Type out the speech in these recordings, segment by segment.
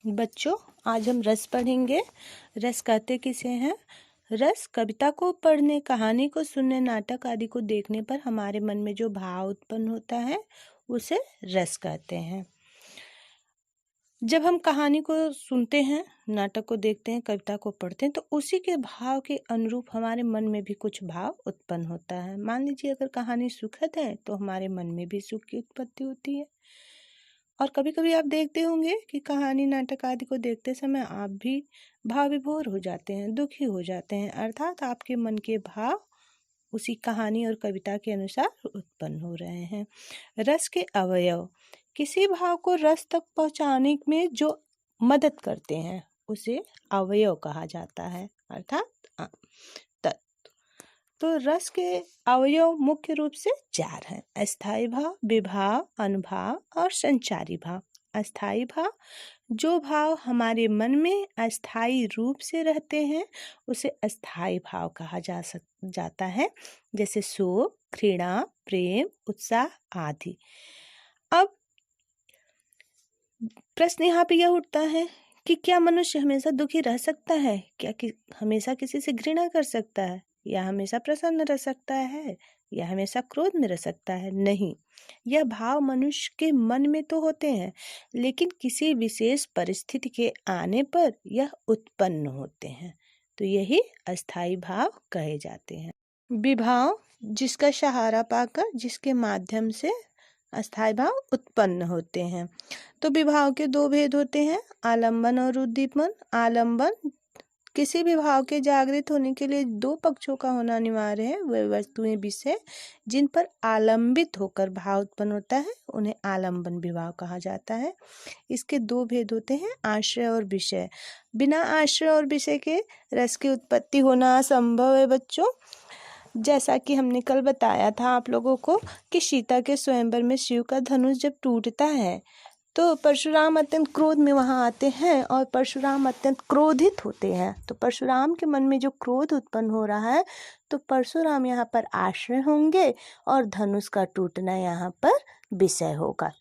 बच्चों, आज हम रस पढ़ेंगे। रस कहते किसे हैं? रस कविता को पढ़ने, कहानी को सुनने, नाटक आदि को देखने पर हमारे मन में जो भाव उत्पन्न होता है उसे रस कहते हैं। जब हम कहानी को सुनते हैं, नाटक को देखते हैं, कविता को पढ़ते हैं तो उसी के भाव के अनुरूप हमारे मन में भी कुछ भाव उत्पन्न होता है। मान लीजिए अगर कहानी सुखद है तो हमारे मन में भी सुख की उत्पत्ति होती है। और कभी कभी आप देखते होंगे कि कहानी, नाटक आदि को देखते समय आप भी भाव विभोर हो जाते हैं, दुखी हो जाते हैं, अर्थात आपके मन के भाव उसी कहानी और कविता के अनुसार उत्पन्न हो रहे हैं। रस के अवयव, किसी भाव को रस तक पहुंचाने में जो मदद करते हैं उसे अवयव कहा जाता है, अर्थात तत्व। तो रस के अवयव मुख्य रूप से 4 हैं: अस्थायी भाव, विभाव, अनुभाव और संचारी भाव। अस्थायी भाव, जो भाव हमारे मन में अस्थायी रूप से रहते हैं उसे अस्थायी भाव कहा जाता है, जैसे शोक, घृणा, प्रेम, उत्साह आदि। अब प्रश्न यहाँ पे यह उठता है कि क्या मनुष्य हमेशा दुखी रह सकता है? क्या हमेशा किसी से घृणा कर सकता है, या हमेशा प्रसन्न रह सकता है, या हमेशा क्रोध में रह सकता है? नहीं, यह भाव मनुष्य के मन में तो होते हैं, लेकिन किसी विशेष परिस्थिति के आने पर यह उत्पन्न होते हैं, तो यही अस्थायी भाव कहे जाते हैं। विभाव, जिसका सहारा पाकर, जिसके माध्यम से अस्थायी भाव उत्पन्न होते हैं। तो विभाव के 2 भेद होते हैं, आलंबन और उद्दीपन। आलंबन, किसी भी भाव के जागृत होने के लिए 2 पक्षों का होना अनिवार्य है। वे वस्तुएं, विषय जिन पर आलंबित होकर भाव उत्पन्न होता है उन्हें आलंबन विभाव कहा जाता है। इसके 2 भेद होते हैं, आश्रय और विषय। बिना आश्रय और विषय के रस की उत्पत्ति होना असंभव है बच्चों। जैसा कि हमने कल बताया था आप लोगों को कि सीता के स्वयंवर में शिव का धनुष जब टूटता है तो परशुराम अत्यंत क्रोध में वहां आते हैं और परशुराम अत्यंत क्रोधित होते हैं। तो परशुराम के मन में जो क्रोध उत्पन्न हो रहा है तो परशुराम यहाँ पर आश्रय होंगे और धनुष का टूटना यहाँ पर विषय होगा।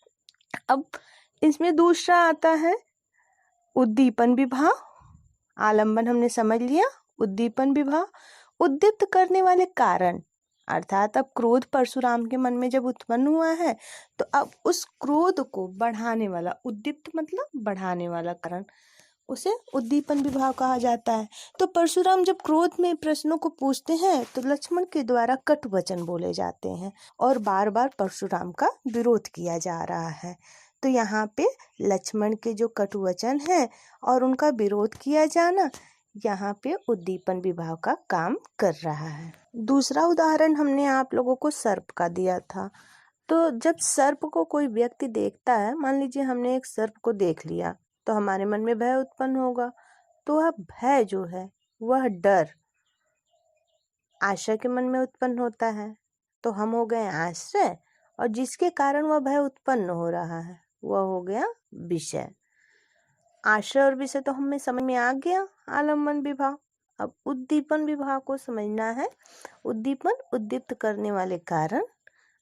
अब इसमें दूसरा आता है उद्दीपन विभाव। आलंबन हमने समझ लिया, उद्दीपन विभाव उद्दीप्त करने वाले कारण, अर्थात अब क्रोध परशुराम के मन में जब उत्पन्न हुआ है तो अब उस क्रोध को बढ़ाने वाला, उद्दीप्त मतलब बढ़ाने वाला कारण, उसे उद्दीपन विभाव कहा जाता है। तो परशुराम जब क्रोध में प्रश्नों को पूछते हैं तो लक्ष्मण के द्वारा कटु वचन बोले जाते हैं और बार बार परशुराम का विरोध किया जा रहा है। तो यहाँ पे लक्ष्मण के जो कटु वचन है और उनका विरोध किया जाना यहाँ पे उद्दीपन विभाव का काम कर रहा है। दूसरा उदाहरण हमने आप लोगों को सर्प का दिया था। तो जब सर्प को कोई व्यक्ति देखता है, मान लीजिए हमने एक सर्प को देख लिया तो हमारे मन में भय उत्पन्न होगा। तो वह भय जो है, वह डर आश्रय के मन में उत्पन्न होता है, तो हम हो गए आश्रय, और जिसके कारण वह भय उत्पन्न हो रहा है वह हो गया विषय। आश्रय और विषय तो हमें समझ में आ गया, आलंबन विभाव। अब उद्दीपन विभाव को समझना है। उद्दीपन, उद्दीप्त करने वाले कारण।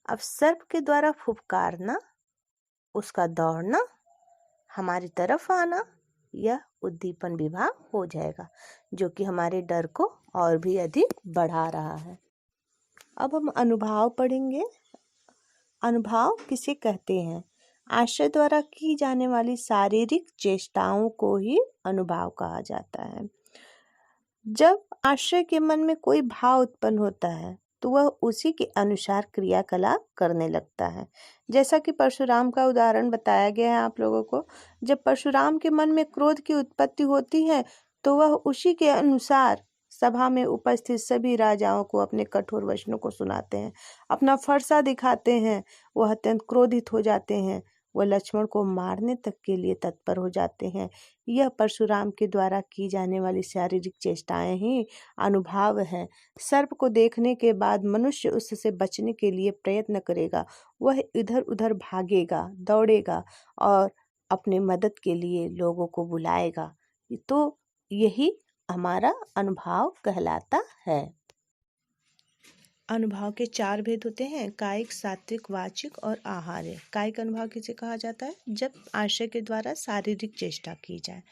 अब सर्प के द्वारा फुफकारना, उसका दौड़ना, हमारी तरफ आना, यह उद्दीपन विभाव हो जाएगा, जो कि हमारे डर को और भी अधिक बढ़ा रहा है। अब हम अनुभाव पढ़ेंगे। अनुभाव किसे कहते हैं? आश्रय द्वारा की जाने वाली शारीरिक चेष्टाओं को ही अनुभाव कहा जाता है। जब आश्रय के मन में कोई भाव उत्पन्न होता है तो वह उसी के अनुसार क्रियाकलाप करने लगता है। जैसा कि परशुराम का उदाहरण बताया गया है आप लोगों को, जब परशुराम के मन में क्रोध की उत्पत्ति होती है तो वह उसी के अनुसार सभा में उपस्थित सभी राजाओं को अपने कठोर वचनों को सुनाते हैं, अपना फरसा दिखाते हैं। वह अत्यंत क्रोधित हो जाते हैं, वह लक्ष्मण को मारने तक के लिए तत्पर हो जाते हैं। यह परशुराम के द्वारा की जाने वाली शारीरिक चेष्टाएं ही अनुभाव है। सर्प को देखने के बाद मनुष्य उससे बचने के लिए प्रयत्न करेगा, वह इधर उधर भागेगा, दौड़ेगा और अपने मदद के लिए लोगों को बुलाएगा। तो यही हमारा अनुभाव कहलाता है। अनुभव के 4 भेद होते हैं, कायिक, सात्विक, वाचिक और आहार्य। कायिक अनुभव किसे कहा जाता है? जब आशय के द्वारा शारीरिक चेष्टा की जाए।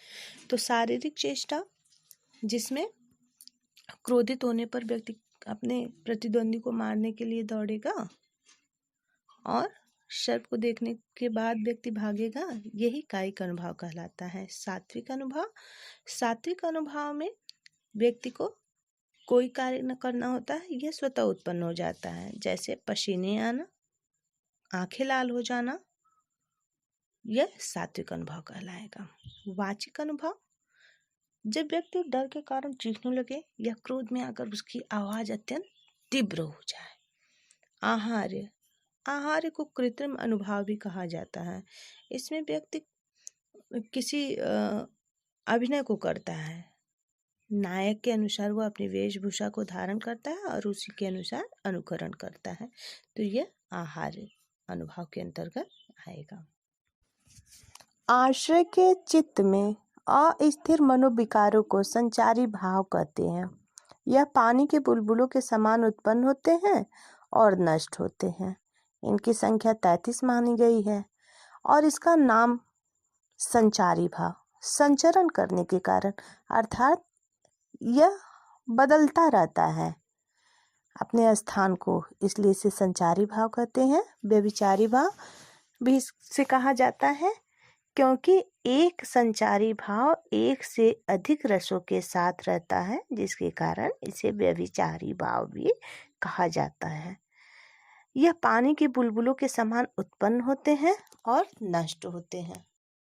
तो शारीरिक चेष्टा जिसमें क्रोधित होने पर व्यक्ति अपने प्रतिद्वंदी को मारने के लिए दौड़ेगा और सर्प को देखने के बाद व्यक्ति भागेगा, यही कायिक अनुभव कहलाता है। सात्विक अनुभव में व्यक्ति को कोई कार्य न करना होता है, यह स्वतः उत्पन्न हो जाता है, जैसे पसीने आना, आंखें लाल हो जाना, यह सात्विक अनुभव कहलाएगा। वाचिक अनुभव, जब व्यक्ति डर के कारण चीखने लगे या क्रोध में आकर उसकी आवाज अत्यंत तीव्र हो जाए। आहार्य को कृत्रिम अनुभव भी कहा जाता है। इसमें व्यक्ति किसी अभिनय को करता है, नायक के अनुसार वो अपनी वेशभूषा को धारण करता है और उसी के अनुसार अनुकरण करता है, तो यह आहार्य अनुभव के अंतर्गत आएगा। आश्रय के चित्त में अस्थिर मनोविकारों को संचारी भाव कहते हैं। यह पानी के बुलबुलों के समान उत्पन्न होते हैं और नष्ट होते हैं। इनकी संख्या 33 मानी गई है और इसका नाम संचारी भाव, संचरण करने के कारण, अर्थात यह बदलता रहता है अपने स्थान को, इसलिए इसे संचारी भाव कहते हैं। व्यभिचारी भाव भी इसे कहा जाता है, क्योंकि एक संचारी भाव एक से अधिक रसों के साथ रहता है, जिसके कारण इसे व्यभिचारी भाव भी कहा जाता है। यह पानी के बुलबुलों के समान उत्पन्न होते हैं और नष्ट होते हैं।